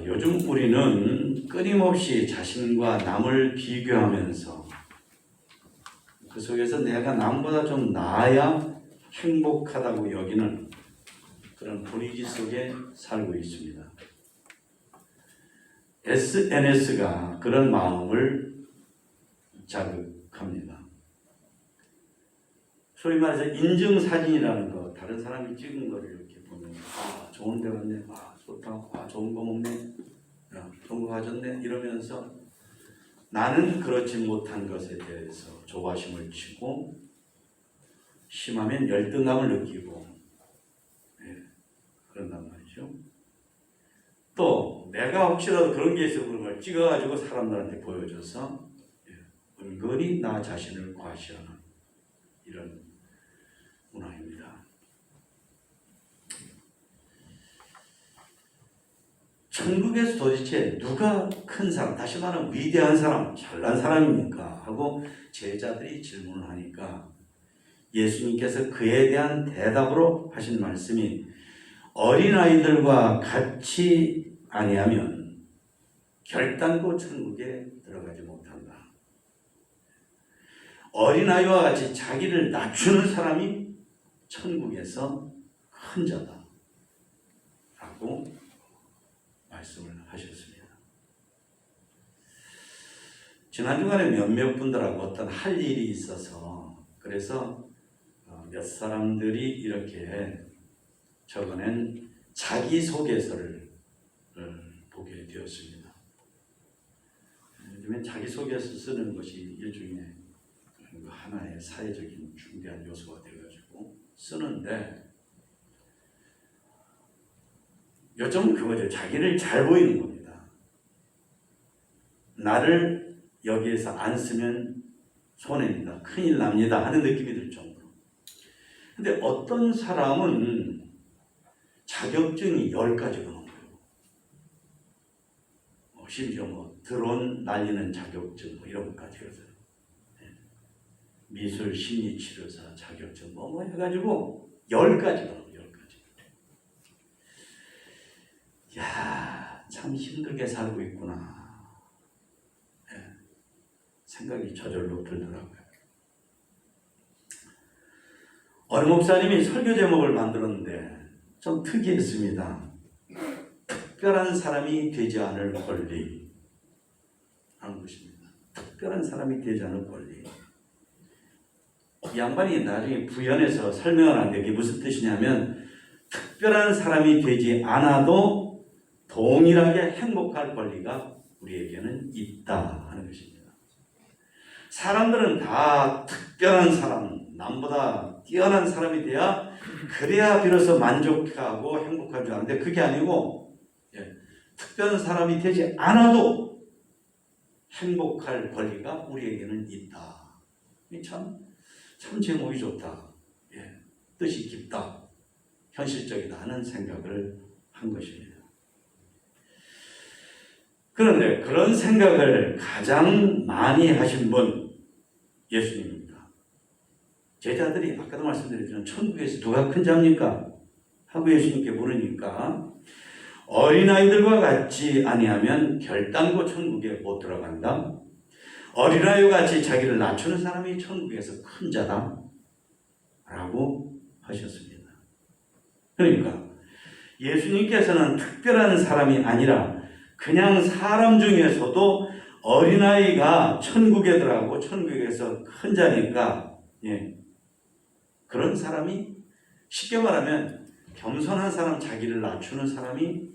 요즘 우리는 끊임없이 자신과 남을 비교하면서 그 속에서 내가 남보다 좀 나아야 행복하다고 여기는 그런 분위기 속에 살고 있습니다. SNS가 그런 마음을 자극합니다. 소위 말해서 인증사진이라는 거, 다른 사람이 찍은 거를 이렇게 보면 아 좋은 데 왔네, 아 좋다, 아 좋은 거 먹네, 야, 좋은 거 가졌네 이러면서 나는 그렇지 못한 것에 대해서 조바심을 치고 심하면 열등감을 느끼고 그런단 말이죠. 또 내가 혹시라도 그런 게 있어서 그런 걸 찍어가지고 사람들한테 보여줘서 은근히 나 자신을 과시하는 이런 문화입니다. 천국에서 도대체 누가 큰 사람, 다시 말하면 위대한 사람, 잘난 사람입니까? 하고 제자들이 질문을 하니까 예수님께서 그에 대한 대답으로 하신 말씀이 어린아이들과 같이 아니하면 결단코 천국에 들어가지 못한다. 어린아이와 같이 자기를 낮추는 사람이 천국에서 큰 자다 라고 말씀을 하셨습니다. 지난 주간에 몇몇 분들하고 어떤 할 일이 있어서 그래서 몇 사람들이 이렇게 적어낸 자기소개서를 보게 되었습니다. 요즘엔 자기소개서 쓰는 것이 일종의 하나의 사회적인 중대한 요소가 되어가지고 쓰는데 요점은 그거죠. 자기를 잘 보이는 겁니다. 나를 여기에서 안 쓰면 손해입니다. 큰일 납니다 하는 느낌이 들 정도로. 근데 어떤 사람은 자격증이 10가지가 넘어요. 심지어 드론 날리는 자격증 이런 것까지 해서요. 미술 심리치료사 자격증 해가지고 10가지가 넘어요. 10가지. 야, 참 힘들게 살고 있구나. 생각이 저절로 들더라고요. 어느 목사님이 설교 제목을 만들었는데 좀 특이했습니다. 특별한 사람이 되지 않을 권리 하는 것입니다. 특별한 사람이 되지 않을 권리. 이 양반이 나중에 부연해서 설명을 하는데 이게 무슨 뜻이냐면 특별한 사람이 되지 않아도 동일하게 행복할 권리가 우리에게는 있다 하는 것입니다. 사람들은 다 특별한 사람, 남보다 뛰어난 사람이 그래야 비로소 만족하고 행복할 줄 아는데 그게 아니고 특별한 사람이 되지 않아도 행복할 권리가 우리에게는 있다. 참 제목이 좋다. 뜻이 깊다. 현실적이다 하는 생각을 한 것입니다. 그런데 그런 생각을 가장 많이 하신 분 예수님입니다. 제자들이 아까도 말씀드렸지만 천국에서 누가 큰 자입니까? 하고 예수님께 물으니까 어린아이들과 같이 아니하면 결단코 천국에 못 들어간다. 어린아이와 같이 자기를 낮추는 사람이 천국에서 큰 자다 라고 하셨습니다. 그러니까 예수님께서는 특별한 사람이 아니라 그냥 사람 중에서도 어린아이가 천국에 들어가고 천국에서 큰 자니까 그런 사람이 쉽게 말하면 겸손한 사람, 자기를 낮추는 사람이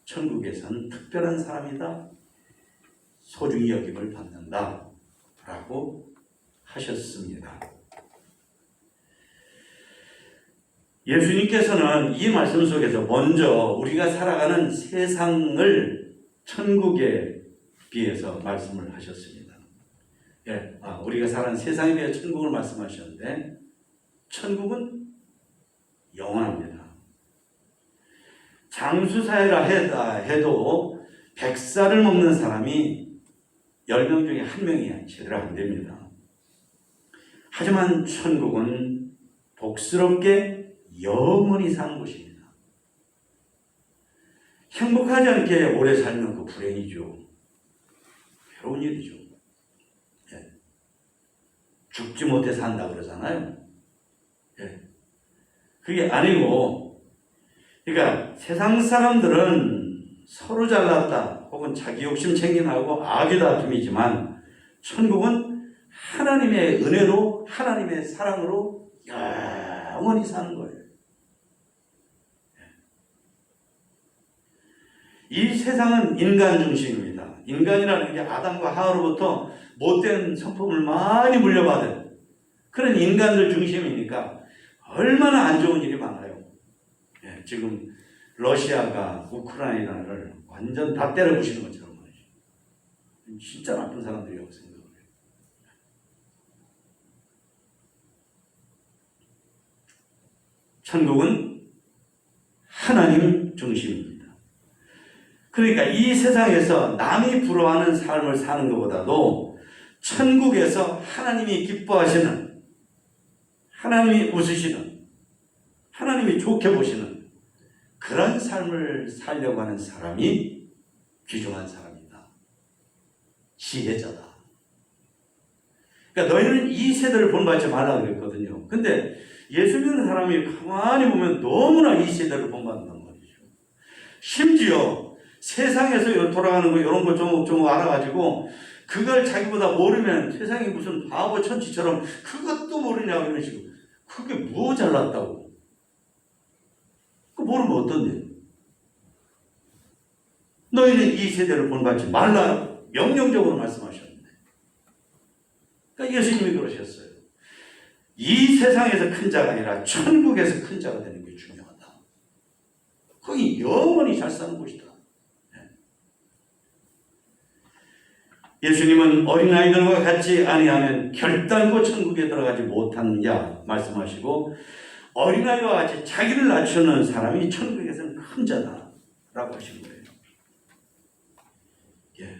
천국에서는 특별한 사람이다. 소중히 여김을 받는다 라고 하셨습니다. 예수님께서는 이 말씀 속에서 먼저 우리가 살아가는 세상을 천국에 비해서 말씀을 하셨습니다. 우리가 살아가는 세상에 비해 천국을 말씀하셨는데 천국은 영원합니다. 장수사회라 해도 100살을 먹는 사람이 10명 중에 1명이 제대로 안 됩니다. 하지만 천국은 복스럽게 영원히 사는 곳입니다. 행복하지 않게 오래 살면 그 불행이죠. 괴로운 일이죠. 예. 죽지 못해 산다 그러잖아요. 예. 그게 아니고, 그러니까 세상 사람들은 서로 잘났다 혹은 자기 욕심 챙김하고 악의 다툼이지만 천국은 하나님의 은혜로 하나님의 사랑으로 영원히 사는 거예요. 이 세상은 인간 중심입니다. 인간이라는 게 아담과 하와로부터 못된 성품을 많이 물려받은 그런 인간들 중심이니까 얼마나 안 좋은 일이 많아요. 예, 지금 러시아가 우크라이나를 완전 다 때려 부시는 것처럼 말이죠. 진짜 나쁜 사람들이라고 생각을 해요. 천국은 하나님 중심입니다. 그러니까 이 세상에서 남이 부러워하는 삶을 사는 것보다도 천국에서 하나님이 기뻐하시는, 하나님이 웃으시는, 하나님이 좋게 보시는 그런 삶을 살려고 하는 사람이 귀중한 사람이다. 지혜자다. 그러니까 너희는 이 세대를 본받지 말라 그랬거든요. 근데 예수 믿는 사람이 가만히 보면 너무나 이 세대를 본받는단 말이죠. 심지어 세상에서 돌아가는 거 이런 거 조금 알아가지고 그걸 자기보다 모르면 세상이 무슨 바보 천치처럼 그것도 모르냐고 이런 식으로. 그게 뭐 잘났다고. 그거 모르면 어떤데? 너희는 이 세대를 본받지 말라 명령적으로 말씀하셨는데. 그러니까 예수님이 그러셨어요. 이 세상에서 큰 자가 아니라 천국에서 큰 자가 되는 게 중요하다. 거기 영원히 잘 사는 곳이다. 예수님은 어린아이들과 같이 아니하면 결단코 천국에 들어가지 못하느냐 말씀하시고 어린아이와 같이 자기를 낮추는 사람이 천국에서는 큰 자다라고 하신 거예요. 예.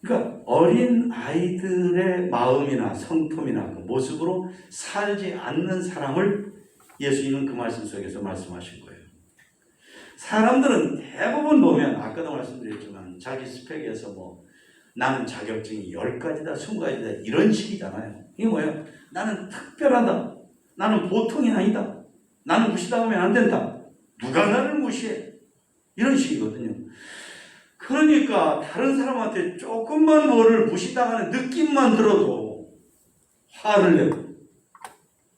그러니까 어린아이들의 마음이나 성품이나 그 모습으로 살지 않는 사람을 예수님은 그 말씀 속에서 말씀하신 거예요. 사람들은 대부분 보면 아까도 말씀드렸지만 자기 스펙에서 뭐 나는 자격증이 10가지다 20가지다 이런 식이잖아요. 이게 뭐예요? 나는 특별하다. 나는 보통이 아니다. 나는 무시당하면 안 된다. 누가 나를 무시해? 이런 식이거든요. 그러니까 다른 사람한테 조금만 뭐를 무시당하는 느낌만 들어도 화를 내고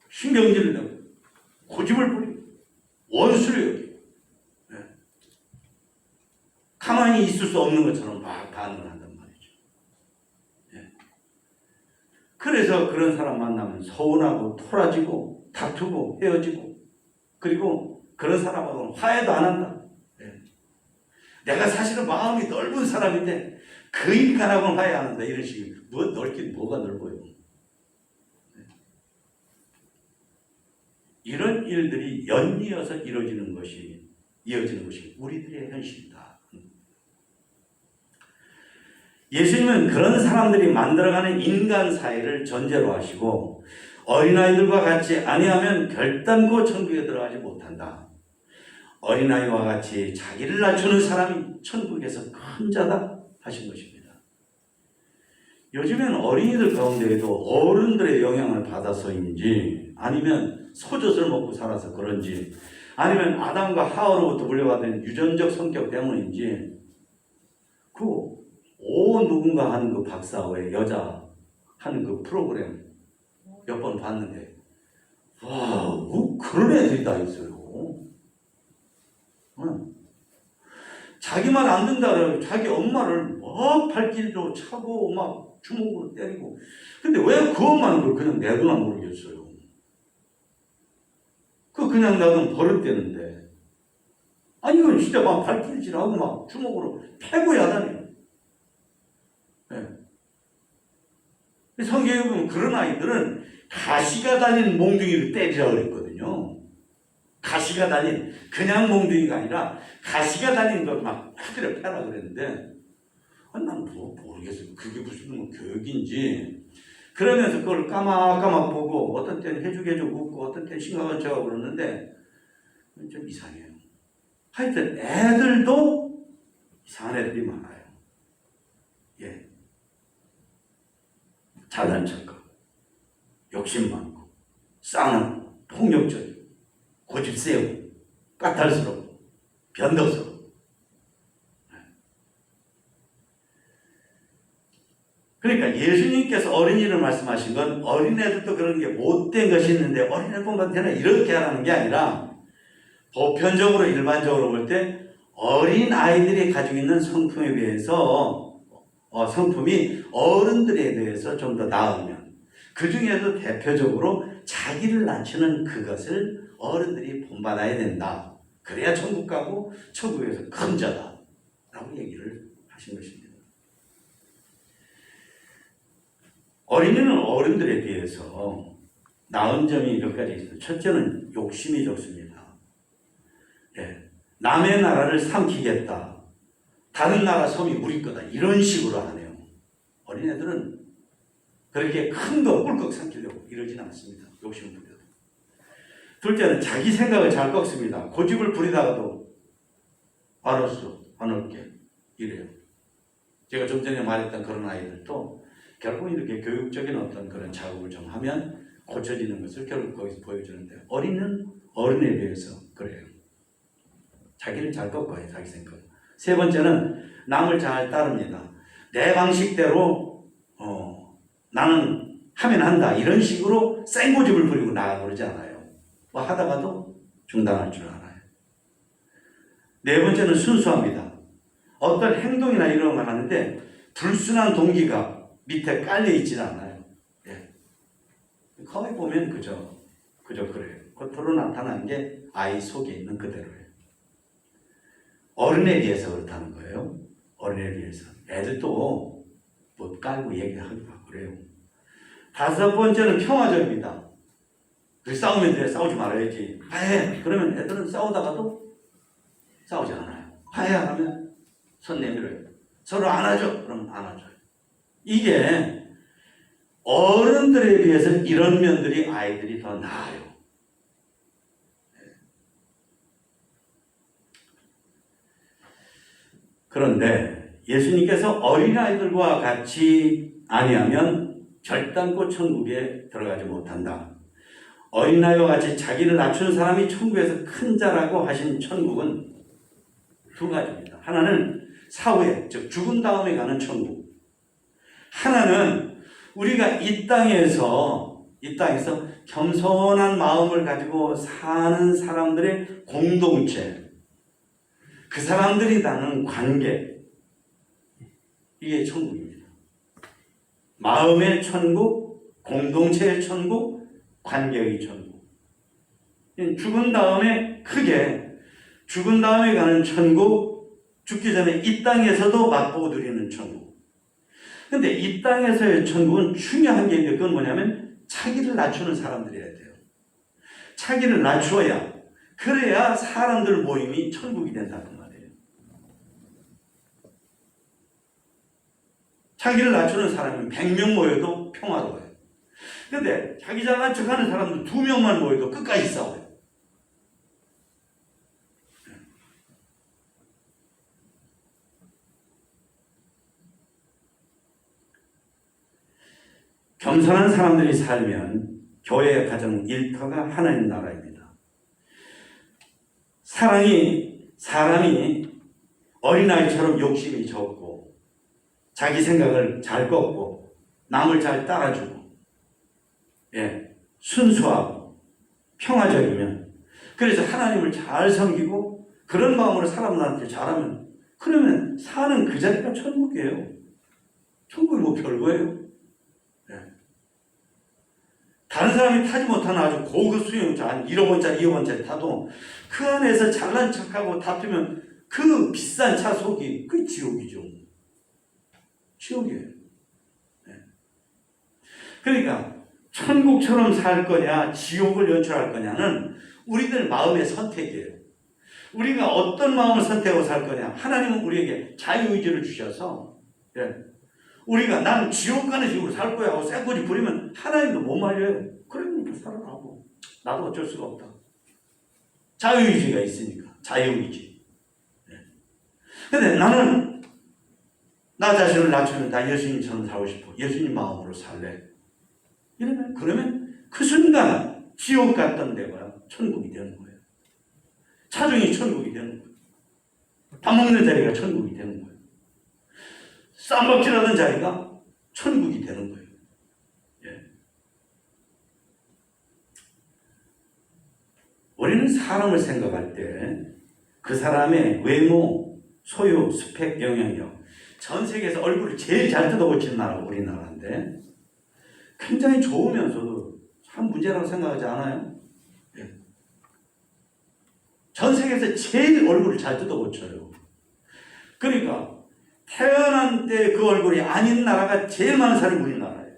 신경질을 내고 고집을 부리고 원수를 여기고 가만히 있을 수 없는 것처럼 막 반응을 한단 말이죠. 예. 그래서 그런 사람 만나면 서운하고 토라지고 다투고 헤어지고 그리고 그런 사람하고는 화해도 안 한다. 예. 내가 사실은 마음이 넓은 사람인데 그 인간하고는 화해 안 한다. 이런 식으로. 뭐 넓긴 뭐가 넓어요. 예. 이런 일들이 연이어서 이어지는 것이 우리들의 현실이다. 예수님은 그런 사람들이 만들어가는 인간 사회를 전제로 하시고 어린아이들과 같이 아니하면 결단코 천국에 들어가지 못한다. 어린아이와 같이 자기를 낮추는 사람이 천국에서 큰 자다 하신 것입니다. 요즘엔 어린이들 가운데에도 어른들의 영향을 받아서인지 아니면 소젖을 먹고 살아서 그런지 아니면 아담과 하와로부터 물려받은 유전적 성격 때문인지 누군가 하는 그 박사의 여자 하는 그 프로그램 몇 번 봤는데 와, 그런 애들이 다 있어요. 자기 말 안 듣는다 자기 엄마를 막 발길로 차고 막 주먹으로 때리고 근데 왜 그 엄마는 그걸 그냥 내두나 모르겠어요. 그냥 놔두면 버릇되는데 아니 이건 진짜 막 발길질하고 막 주먹으로 패고 야단해요. 네. 성경에 보면 그런 아이들은 가시가 달린 몽둥이를 때리라고 그랬거든요. 가시가 달린 그냥 몽둥이가 아니라 가시가 달린 걸 막 후드려 패라 그랬는데 난 모르겠어요. 그게 무슨 교육인지 그러면서 그걸 까막까막 보고 어떤 때는 해주고 웃고 어떤 때는 심각한 척하고 그러는데 좀 이상해요. 하여튼 애들도 이상한 애들이 많아요. 예. 잘난 척하고 욕심 많고 싸움, 폭력적이고 고집 세우고 까탈스럽고 변덕스럽고. 그러니까 예수님께서 어린이를 말씀하신 건 어린애들도 그런 게 못된 것이 있는데 어린애뿐만 되나 이렇게 하라는 게 아니라 보편적으로 일반적으로 볼 때 어린 아이들이 가지고 있는 성품에 비해서 성품이 어른들에 대해서 좀 더 나으면 그 중에도 대표적으로 자기를 낮추는 그것을 어른들이 본받아야 된다. 그래야 천국 가고 천국에서 큰 자다 라고 얘기를 하신 것입니다. 어린이는 어른들에 비해서 나은 점이 몇 가지 있어요. 첫째는 욕심이 좋습니다. 예. 남의 나라를 삼키겠다. 다른 나라 섬이 우리 거다. 이런 식으로 하네요. 어린애들은 그렇게 큰 거 꿀꺽 삼키려고 이러진 않습니다. 욕심을 부려도. 둘째는 자기 생각을 잘 꺾습니다. 고집을 부리다가도 알았어, 안 할게 이래요. 제가 좀 전에 말했던 그런 아이들도 결국 이렇게 교육적인 어떤 그런 작업을 좀 하면 고쳐지는 것을 결국 거기서 보여주는데 어린은 어른에 비해서 그래요. 자기를 잘 꺾어요. 자기 생각. 세 번째는 남을 잘 따릅니다. 내 방식대로 나는 하면 한다. 이런 식으로 생고집을 부리고 나가고 그러지 않아요. 뭐 하다가도 중단할 줄 알아요. 네 번째는 순수합니다. 어떤 행동이나 이런 걸 하는데 불순한 동기가 밑에 깔려 있지는 않아요. 예. 거기 보면 그저 그래요. 겉으로 나타나는 게 아이 속에 있는 그대로예요. 어른에 비해서 그렇다는 거예요. 어른에 비해서. 애들도 못 깔고 얘기하기도 하고 그래요. 다섯 번째는 평화적입니다. 싸우면 돼. 싸우지 말아야지. 화해. 그러면 애들은 싸우다가도 싸우지 않아요. 화해 안 하면 손 내밀어요. 서로 안아줘. 그러면 안아줘요. 이게 어른들에 비해서 이런 면들이 아이들이 더 나아요. 그런데 예수님께서 어린아이들과 같이 아니하면 결단코 천국에 들어가지 못한다. 어린아이와 같이 자기를 낮추는 사람이 천국에서 큰 자라고 하신 천국은 두 가지입니다. 하나는 사후에, 즉 죽은 다음에 가는 천국. 하나는 우리가 이 땅에서 겸손한 마음을 가지고 사는 사람들의 공동체, 그 사람들이 나누는 관계, 이게 천국입니다. 마음의 천국, 공동체의 천국, 관계의 천국. 죽은 다음에 죽은 다음에 가는 천국, 죽기 전에 이 땅에서도 맛보고 누리는 천국. 근데 이 땅에서의 천국은 중요한 게 있는데 그건 뭐냐면 자기를 낮추는 사람들이어야 돼요. 자기를 낮추어야, 그래야 사람들 모임이 천국이 된다는 말이에요. 자기를 낮추는 사람은 100명 모여도 평화로워요. 근데 자기 잘난 척하는 사람들 2명만 모여도 끝까지 싸워요. 겸손한 사람들이 살면 교회의 가정 일터가 하나님 나라입니다. 사람이 어린아이처럼 욕심이 적고 자기 생각을 잘 꺾고 남을 잘 따라주고 순수하고 평화적이면, 그래서 하나님을 잘 섬기고 그런 마음으로 사람들한테 잘하면, 그러면 사는 그 자리가 천국이에요. 천국이 뭐 별거예요. 다른 사람이 타지 못하는 아주 고급 수용차, 한 1억 원짜리, 2억 원짜리 타도 그 안에서 잘난 척하고 다투면 그 비싼 차 속이 그게 지옥이죠. 지옥이에요. 그러니까 천국처럼 살 거냐 지옥을 연출할 거냐는 우리들 마음의 선택이에요. 우리가 어떤 마음을 선택하고 살 거냐. 하나님은 우리에게 자유의지를 주셔서 우리가 나는 지옥 가는 식으로 살 거야 하고 쇠꼬지 부리면 하나님도 못 말려요. 그러니까 살아라고. 나도 어쩔 수가 없다. 자유의지가 있으니까. 자유의지. 근데 나는 나 자신을 낮추면 나 예수님처럼 살고 싶어. 예수님 마음으로 살래. 이러면 그러면 그 순간 지옥 갔던 데가 천국이 되는 거예요. 차중이 천국이 되는 거예요. 밥 먹는 자리가 천국이 되는 거예요. 쌈박질하던 자리가 천국이 되는 거예요. 예. 우리는 사람을 생각할 때 그 사람의 외모, 소유, 스펙, 영향력, 전 세계에서 얼굴을 제일 잘 뜯어고치는 나라가 우리나라인데 굉장히 좋으면서도 참 문제라고 생각하지 않아요? 예. 전 세계에서 제일 얼굴을 잘 뜯어고쳐요. 그러니까 태어난 때 그 얼굴이 아닌 나라가 제일 많은 사람이 우리나라예요.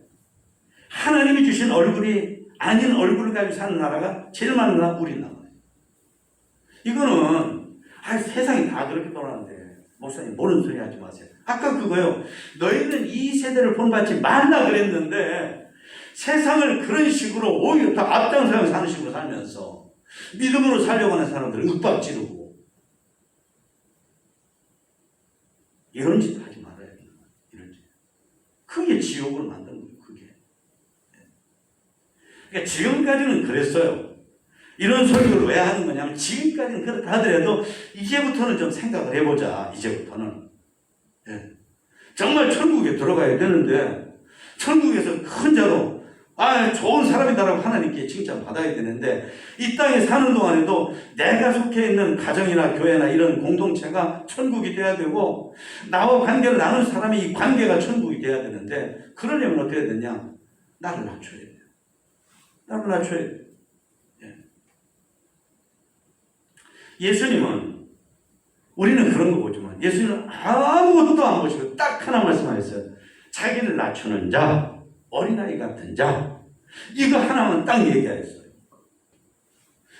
하나님이 주신 얼굴이 아닌 얼굴을 가지고 사는 나라가 제일 많은 나라가 우리나라예요. 이거는 세상이 다 그렇게 돌아가는데 목사님 모르는 소리 하지 마세요. 아까 그거요. 너희는 이 세대를 본받지 말라 그랬는데 세상을 그런 식으로 오히려 더 앞장서서 사는 식으로 살면서 믿음으로 살려고 하는 사람들을 윽박지르고 이런 짓 하지 말아야 된다. 이런 짓. 그게 지옥을 만든 거예요. 그게. 그러니까 지금까지는 그랬어요. 이런 설교를 왜 하는 거냐면 지금까지는 그렇다 하더라도 이제부터는 좀 생각을 해보자. 이제부터는. 예. 정말 천국에 들어가야 되는데 천국에서 큰 자로 좋은 사람이다라고 하나님께 칭찬받아야 되는데 이 땅에 사는 동안에도 내가 속해 있는 가정이나 교회나 이런 공동체가 천국이 돼야 되고 나와 관계를 나눈 사람이 이 관계가 천국이 돼야 되는데 그러려면 어떻게 해야 되냐? 나를 낮춰야 돼요. 나를 낮춰야 돼요. 예수님은 우리는 그런 거 보지만 예수님은 아무것도 안 보시고 딱 하나 말씀하셨어요. 자기를 낮추는 자, 어린아이 같은 자, 이거 하나만 딱 얘기하였어요.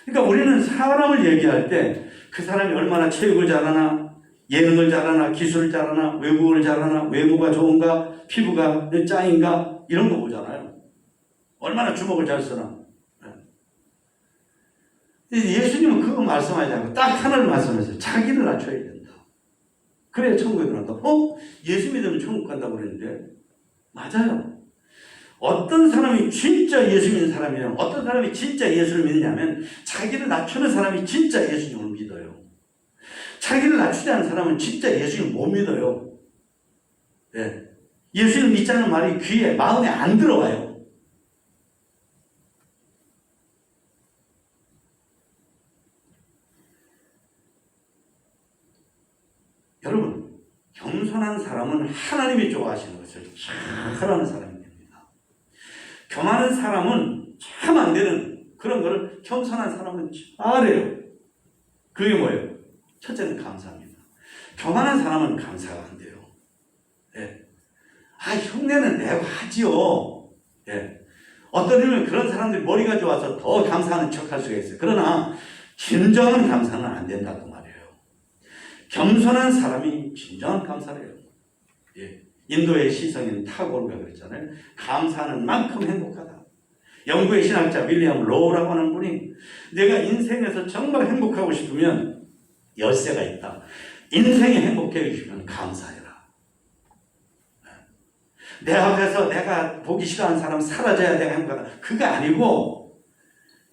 그러니까 우리는 사람을 얘기할 때 그 사람이 얼마나 체육을 잘하나, 예능을 잘하나, 기술을 잘하나, 외국어를 잘하나, 외모가 좋은가, 피부가 짱인가 이런 거 보잖아요. 얼마나 주먹을 잘 쓰나. 예수님은 그거 말씀하지 않고 딱 하나를 말씀하셨어요. 자기를 낮춰야 된다. 그래야 천국에 들어간다. 예수 믿으면 천국 간다고 그랬는데 맞아요. 어떤 사람이 진짜 예수 믿는 사람이냐면 어떤 사람이 진짜 예수를 믿느냐면 자기를 낮추는 사람이 진짜 예수님을 믿어요. 자기를 낮추지 않은 사람은 진짜 예수님을 못 믿어요. 네. 예수를 믿자는 말이 귀에 마음에 안 들어와요. 여러분, 겸손한 사람은 하나님이 좋아하시는 것을 잘하는 사람이 됩니다. 교만한 사람은 참 안 되는 그런 거를 겸손한 사람은 잘해요. 그게 뭐예요? 첫째는 감사합니다. 교만한 사람은 감사가 안 돼요. 예. 흉내는 내고 하지요. 예. 어떤 의미는 그런 사람들이 머리가 좋아서 더 감사하는 척 할 수가 있어요. 그러나 진정한 감사는 안 된다고 말이에요. 겸손한 사람이 진정한 감사를 해요. 예. 인도의 시성인 타고르가 그랬잖아요. 감사하는 만큼 행복하다. 영국의 신학자 윌리엄 로우라고 하는 분이 내가 인생에서 정말 행복하고 싶으면 열쇠가 있다. 인생이 행복해지고 싶으면 감사해라. 내 앞에서 내가 보기 싫어하는 사람 사라져야 내가 행복하다. 그거 아니고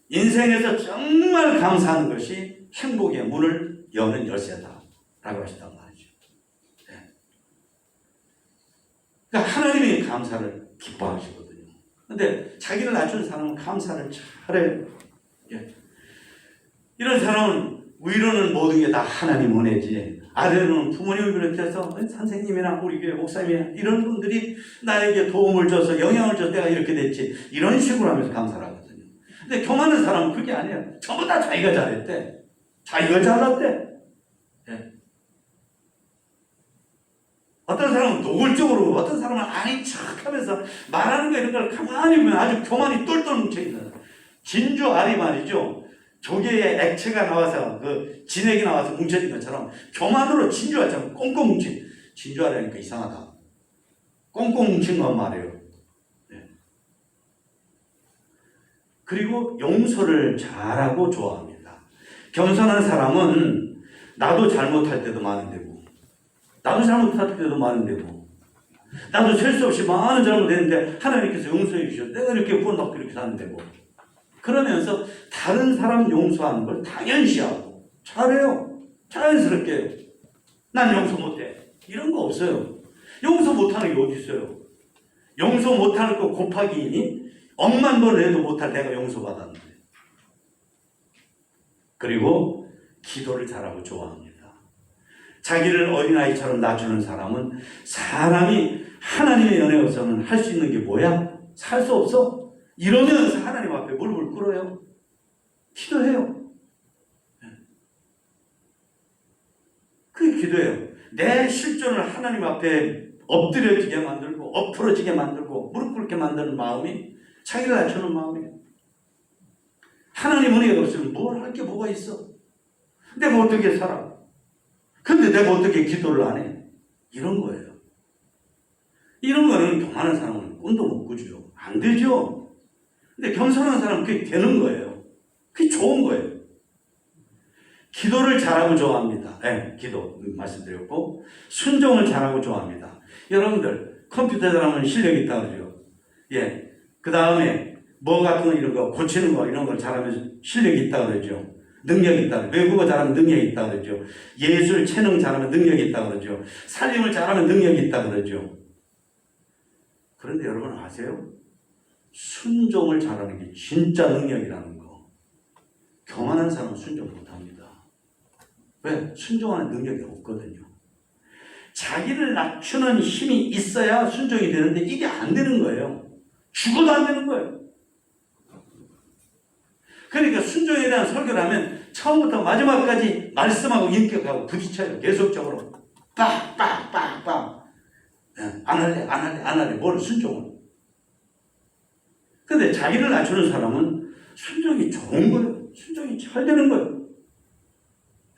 인생에서 정말 감사하는 것이 행복의 문을 여는 열쇠다. 라고 하셨단 말이죠. 네. 그러니까 하나님이 감사를 기뻐하시거든요. 근데 자기를 낮추는 사람은 감사를 잘해요. 예. 이런 사람은 위로는 모든 게 다 하나님 은혜지. 아래로는 부모님을 비롯해서 선생님이나 우리 교회 목사님이나 이런 분들이 나에게 도움을 줘서 영향을 줘서 내가 이렇게 됐지. 이런 식으로 하면서 감사를 하거든요. 근데 교만한 사람은 그게 아니에요. 전부 다 자기가 잘했대. 자기가 잘났대. 예. 어떤 사람은 노골적으로, 어떤 사람은 아닌 척 하면서 말하는 거 이런 걸 가만히 보면 아주 교만이 똘똘 뭉쳐있는 진주 알이 말이죠. 조개에 액체가 나와서 그 진액이 나와서 뭉쳐진 것처럼 교만으로 진주알처럼 꽁꽁 뭉친 진주알이라니까 이상하다. 꽁꽁 뭉친 건 말이에요. 네. 그리고 용서를 잘하고 좋아합니다. 겸손한 사람은 나도 잘못할 때도 많은데고, 나도 잘못할 때도 많은데고, 나도 셀 수 없이 많은 잘못했는데 하나님께서 용서해 주셔. 내가 이렇게 구원받고 이렇게 사는데고. 그러면서 다른 사람 용서하는 걸 당연시하고 잘해요. 자연스럽게 해요. 난 용서 못해. 이런 거 없어요. 용서 못하는 게 어디 있어요. 용서 못하는 거 곱하기 2니 억만 번 해도 못할 내가 용서받았는데. 그리고 기도를 잘하고 좋아합니다. 자기를 어린아이처럼 낮추는 사람은 사람이 하나님의 은혜 없으면 할 수 있는 게 뭐야? 살 수 없어? 이러면서 하나님 앞에 무릎을 꿇어요. 기도해요. 그게 기도예요. 내 실존을 하나님 앞에 엎드려지게 만들고 엎으러지게 만들고 무릎 꿇게 만드는 마음이 자기를 낮추는 마음이에요. 하나님 은혜가 없으면 뭘 할 게 뭐가 있어? 내가 어떻게 살아? 근데 내가 어떻게 기도를 안 해? 이런 거예요. 이런 거는 교만한 사람은 꿈도 못 꾸죠. 안 되죠. 근데 겸손한 사람은 그게 되는 거예요. 그게 좋은 거예요. 기도를 잘하고 좋아합니다. 네, 기도 말씀드렸고 순종을 잘하고 좋아합니다. 여러분들 컴퓨터 잘하면 실력이 있다고 그러죠. 예, 그 다음에 뭐 같은 거 이런 거 고치는 거 이런 걸 잘하면 실력이 있다고 그러죠. 능력이 있다. 외국어 잘하면 능력이 있다고 그러죠. 예술, 체능 잘하면 능력이 있다고 그러죠. 살림을 잘하면 능력이 있다고 그러죠. 그런데 여러분 아세요? 순종을 잘하는 게 진짜 능력이라는 거. 교만한 사람은 순종 못합니다. 왜? 순종하는 능력이 없거든요. 자기를 낮추는 힘이 있어야 순종이 되는데 이게 안 되는 거예요. 죽어도 안 되는 거예요. 그러니까 순종에 대한 설교를 하면 처음부터 마지막까지 말씀하고 인격하고 부딪혀요. 계속적으로. 빡빡빡빡. 안 할래. 뭘 순종을. 근데 자기를 낮추는 사람은 순종이 좋은 거예요. 순종이 잘 되는 거예요.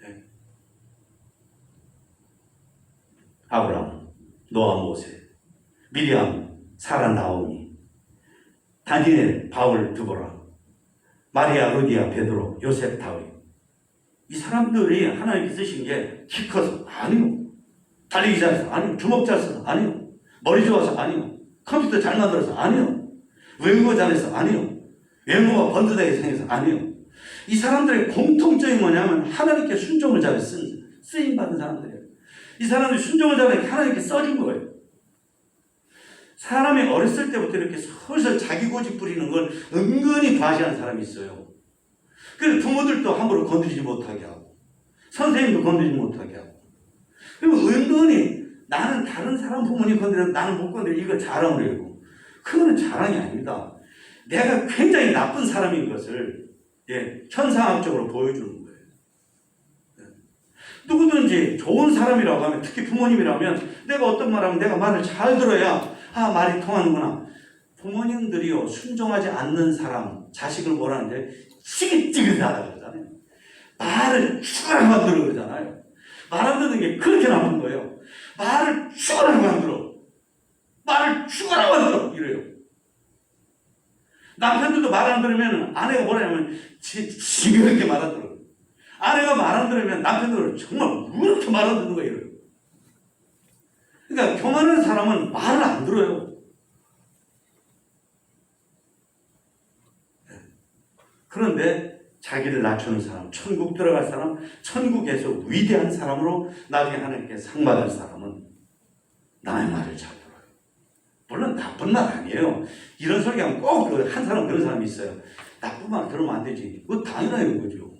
네. 아브라함, 노아, 모세, 미리암, 사라, 나오미, 다니엘, 바울, 드보라, 마리아, 루디아, 베드로, 요셉, 다윗. 이 사람들이 하나님께 쓰신 게 키 커서? 아니요. 달리기 잘해서? 아니요. 주먹 잘 써서? 아니요. 머리 좋아서? 아니요. 컴퓨터 잘 만들어서? 아니요. 외국어 잘해서? 아니요. 외모가 번듯하게 생겨서? 아니요. 이 사람들의 공통점이 뭐냐면 하나님께 순종을 잘해 쓰임받은 사람들이에요. 이 사람들이 순종을 잘해 하나님께 써진 거예요. 사람이 어렸을 때부터 이렇게 슬슬 자기 고집 부리는 걸 은근히 과시하는 사람이 있어요. 그래서 부모들도 함부로 건드리지 못하게 하고 선생님도 건드리지 못하게 하고 그리고 은근히 나는 다른 사람 부모님 건드려도 나는 못 건드려 이걸 자랑을. 그거는 자랑이 아닙니다. 내가 굉장히 나쁜 사람인 것을 현상학적으로 보여주는 거예요. 누구든지 좋은 사람이라고 하면 특히 부모님이라면 내가 어떤 말하면 내가 말을 잘 들어야 말이 통하는구나. 부모님들이요 순종하지 않는 사람 자식을 뭐라는데 찌긋찌긋하다 그러잖아요. 말을 죽으라고 만들어 그러잖아요. 말 안 듣는 게 그렇게 나쁜 거예요. 말을 죽으라고 만들어. 말을 죽으라고 만들어. 이래요. 남편들도 말 안 들으면 아내가 뭐라냐면 지겹게 말 안 들어. 아내가 말 안 들으면 남편들은 정말 왜 이렇게 말 안 듣는 거야 이래요. 그러니까 교만한 사람은 말을 안 들어요. 그런데 자기를 낮추는 사람, 천국 들어갈 사람, 천국에서 위대한 사람으로 나중에 하나님께 상 받을 사람은 남의 말을 잘 들어요. 물론 나쁜 말 아니에요. 이런 소리 하면 꼭 한 사람 그런 사람이 있어요. 나쁜 말 들으면 안 되지. 그거 당연한 거죠.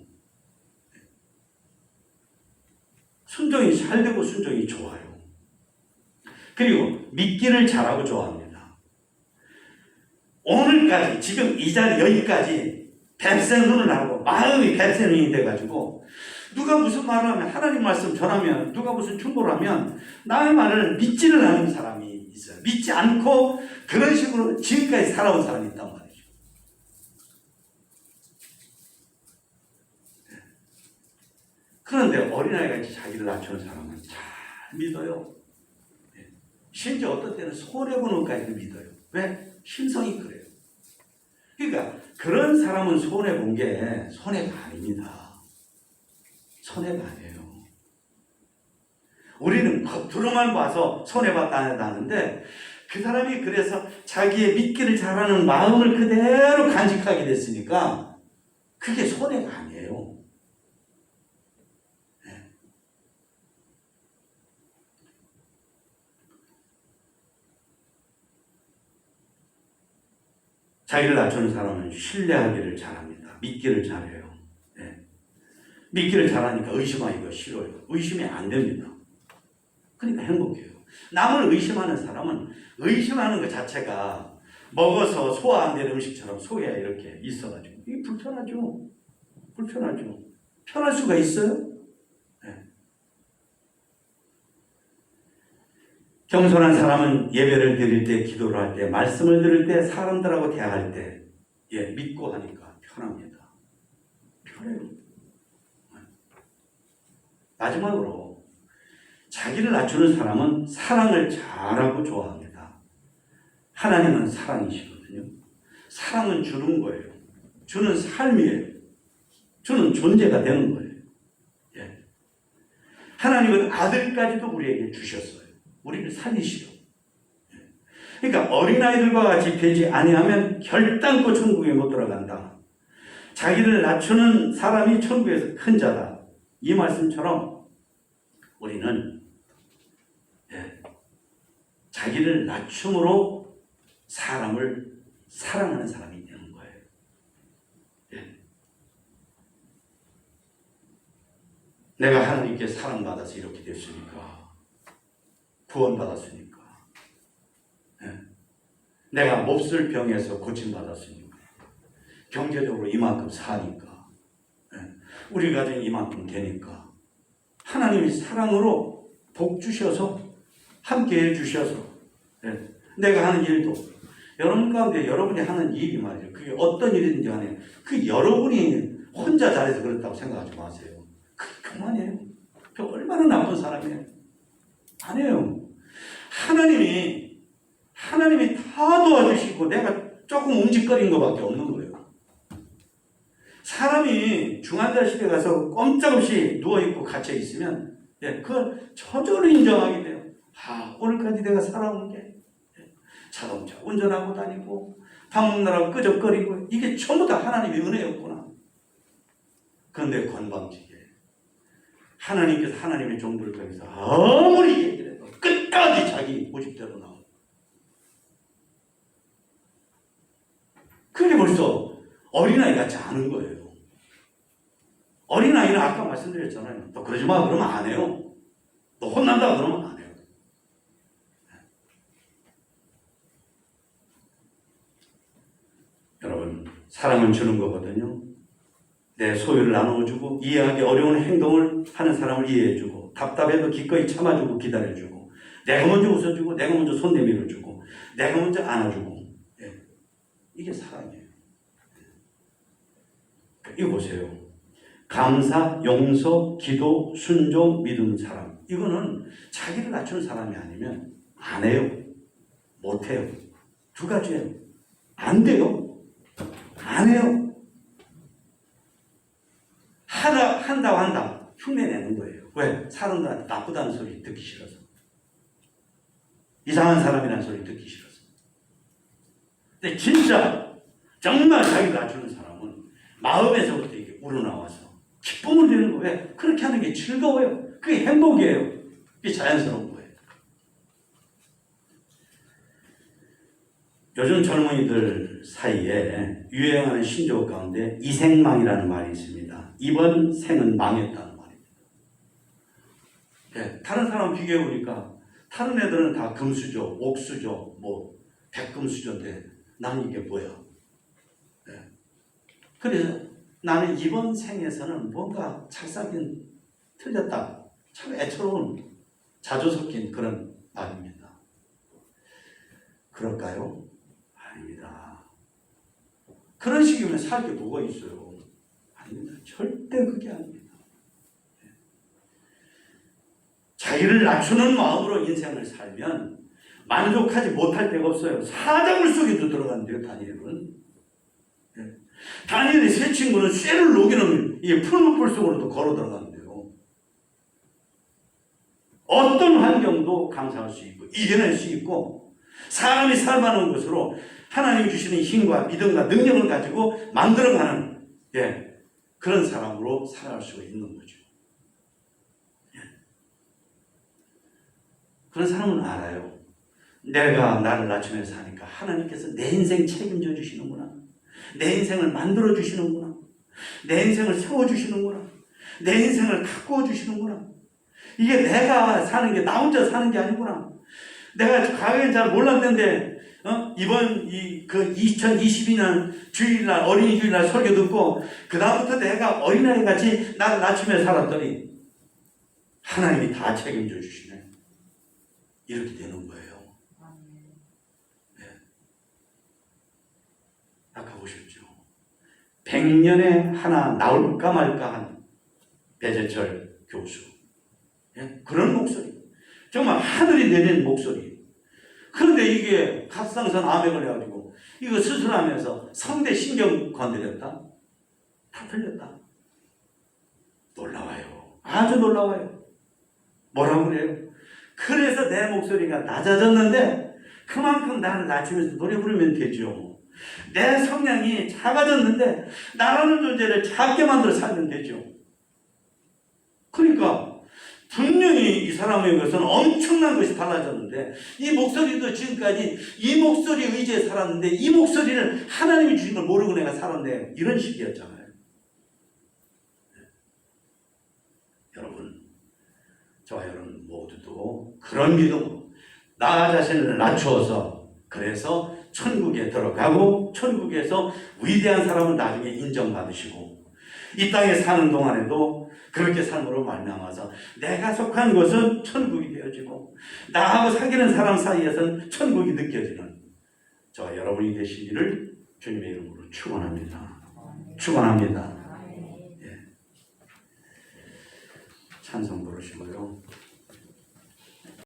순종이 잘 되고 순종이 좋아요. 그리고 믿기를 잘하고 좋아합니다. 오늘까지 지금 이 자리 여기까지 뱁새 눈을 하고 마음이 뱁새 눈이 돼가지고 누가 무슨 말을 하면 하나님 말씀 전하면 누가 무슨 충고를 하면 남의 말을 믿지를 않는 사람이 있어요. 믿지 않고 그런 식으로 지금까지 살아온 사람이 있단 말이죠. 그런데 어린아이가 자기를 낮추는 사람은 잘 믿어요. 심지어 어떤 때는 손해보는 것까지도 믿어요. 왜? 심성이 그래요. 그러니까 그런 사람은 손해본 게 손해가 아닙니다. 손해가 아니에요. 우리는 겉으로만 봐서 손해봤다 하는데 그 사람이 그래서 자기의 믿기를 잘하는 마음을 그대로 간직하게 됐으니까 그게 손해가 아니에요. 네. 자기를 낮추는 사람은 신뢰하기를 잘합니다. 믿기를 잘해요. 네. 믿기를 잘하니까 의심하기가 싫어요. 의심이 안 됩니다. 그러니까 행복해요. 남을 의심하는 사람은 의심하는 것 자체가 먹어서 소화 안 되는 음식처럼 속에 이렇게 있어가지고 이게 불편하죠. 불편하죠. 편할 수가 있어요? 네. 겸손한 사람은 예배를 드릴 때, 기도를 할 때, 말씀을 들을 때, 사람들하고 대화할 때 믿고 하니까 편합니다. 편해요. 마지막으로 자기를 낮추는 사람은 사랑을 잘하고 좋아합니다. 하나님은 사랑이시거든요. 사랑은 주는 거예요. 주는 삶이에요. 주는 존재가 되는 거예요. 예. 하나님은 아들까지도 우리에게 주셨어요. 우리를 살리시려. 예. 그러니까 어린아이들과 같이 되지 아니하면 결단코 천국에 못 들어간다. 자기를 낮추는 사람이 천국에서 큰 자다. 이 말씀처럼 우리는 자기를 낮춤으로 사람을 사랑하는 사람이 되는 거예요. 예. 내가 하나님께 사랑받아서 이렇게 됐으니까, 구원받았으니까, 예. 내가 몹쓸 병에서 고침받았으니까, 경제적으로 이만큼 사니까, 예. 우리 가정이 이만큼 되니까, 하나님이 사랑으로 복 주셔서 함께 해주셔서 내가 하는 일도 여러분 가운데 여러분이 하는 일이 말이에요. 그게 어떤 일인지 간에 그 여러분이 혼자 잘해서 그렇다고 생각하지 마세요. 그만해요. 저 얼마나 나쁜 사람이에요. 아니에요. 하나님이 다 도와주시고 내가 조금 움직거린 것밖에 없는 거예요. 사람이 중환자실에 가서 꼼짝없이 누워있고 갇혀있으면 그걸 저절로 인정하게 돼요. 오늘까지 내가 살아온 게 자동차 운전하고 다니고 밥 먹느라고 끄적거리고 이게 전부 다 하나님의 은혜였구나. 그런데 건방지게 하나님께서 하나님의 종들을 통해서 아무리 얘기를 해도 끝까지 자기 고집대로 나오고 그게 벌써 어린아이 같지 않은 거예요. 어린아이는 아까 말씀드렸잖아요. 너 그러지 마 그러면 안 해요. 너 혼난다 그러면 안 해요. 여러분, 사랑은 주는 거거든요. 내 소유를 나눠주고 이해하기 어려운 행동을 하는 사람을 이해해주고 답답해도 기꺼이 참아주고 기다려주고 내가 먼저 웃어주고 내가 먼저 손 내밀어주고 내가 먼저 안아주고 이게 사랑이에요. 이거 보세요. 감사, 용서, 기도, 순종, 믿음, 사랑. 이거는 자기를 낮추는 사람이 아니면 안 해요. 못 해요. 두 가지예요. 안 돼요. 안 해요. 한다. 흉내내는 거예요. 왜? 사람들한테 나쁘다는 소리 듣기 싫어서. 이상한 사람이라는 소리 듣기 싫어서. 근데 진짜 정말 자기를 낮추는 사람은 마음에서부터 이게 우러나와서 기쁨을 내는 거예요. 왜? 그렇게 하는 게 즐거워요. 그게 행복이에요. 그게 자연스러운 거예요. 요즘 젊은이들 사이에 유행하는 신조어 가운데 이생망이라는 말이 있습니다. 이번 생은 망했다는 말입니다. 다른 사람 비교해보니까 다른 애들은 다 금수저, 옥수저, 백금수저인데 나는 이게 뭐야? 그래서 나는 이번 생에서는 뭔가 찰싹이 틀렸다. 참 애처로운 자주 섞인 그런 말입니다. 그럴까요? 아닙니다. 그런 식이면 살 게 뭐가 있어요? 아닙니다. 절대 그게 아닙니다. 자기를 낮추는 마음으로 인생을 살면 만족하지 못할 데가 없어요. 사자굴 속에도 들어간대요, 다니엘은. 예. 다니엘의 세 친구는 쇠를 녹이는 이 푸른 불 속으로도 걸어 들어간대요. 어떤 환경도 감사할 수 있고 이겨낼 수 있고 사람이 살만한 것으로 하나님 주시는 힘과 믿음과 능력을 가지고 만들어가는 그런 사람으로 살아갈 수가 있는 거죠. 그런 사람은 알아요. 내가 나를 낮추면서 사니까 하나님께서 내 인생 책임져 주시는구나. 내 인생을 만들어 주시는구나. 내 인생을 세워 주시는구나. 내 인생을 가꾸어 주시는구나. 이게 내가 사는 게 나 혼자 사는 게 아니구나. 내가 과거엔 잘 몰랐는데 이번 2022년 주일날 어린이 주일날 설교 듣고 그 다음부터 내가 어린아이 같이 나를 낮추며 살았더니 하나님이 다 책임져 주시네. 이렇게 되는 거예요. 네. 아까 보셨죠? 100년에 하나 나올까 말까 한 배재철 교수. 그런 목소리. 정말 하늘이 내린 목소리. 그런데 이게 갑상선 암에 걸려가지고 이거 수술하면서 성대 신경 건드렸다? 다 틀렸다. 놀라워요. 아주 놀라워요. 뭐라고 그래요? 그래서 내 목소리가 낮아졌는데 그만큼 나를 낮추면서 노래 부르면 되죠. 내 성량이 작아졌는데 나라는 존재를 작게 만들어 살면 되죠. 그러니까 분명히 이 사람의 것은 엄청난 것이 달라졌는데 이 목소리도 지금까지 이 목소리 의지에 살았는데 이 목소리는 하나님이 주신 걸 모르고 내가 살았네. 이런 식이었잖아요. 네. 여러분, 저와 여러분 모두도 그런 믿음, 나 자신을 낮추어서 그래서 천국에 들어가고 천국에서 위대한 사람을 나중에 인정받으시고 이 땅에 사는 동안에도 그렇게 삶으로 말미암아서 내가 속한 곳은 천국이 되어지고 나하고 사귀는 사람 사이에서는 천국이 느껴지는 저와 여러분이 되시기를 주님의 이름으로 축원합니다. 축원합니다. 예. 찬송 부르시고요.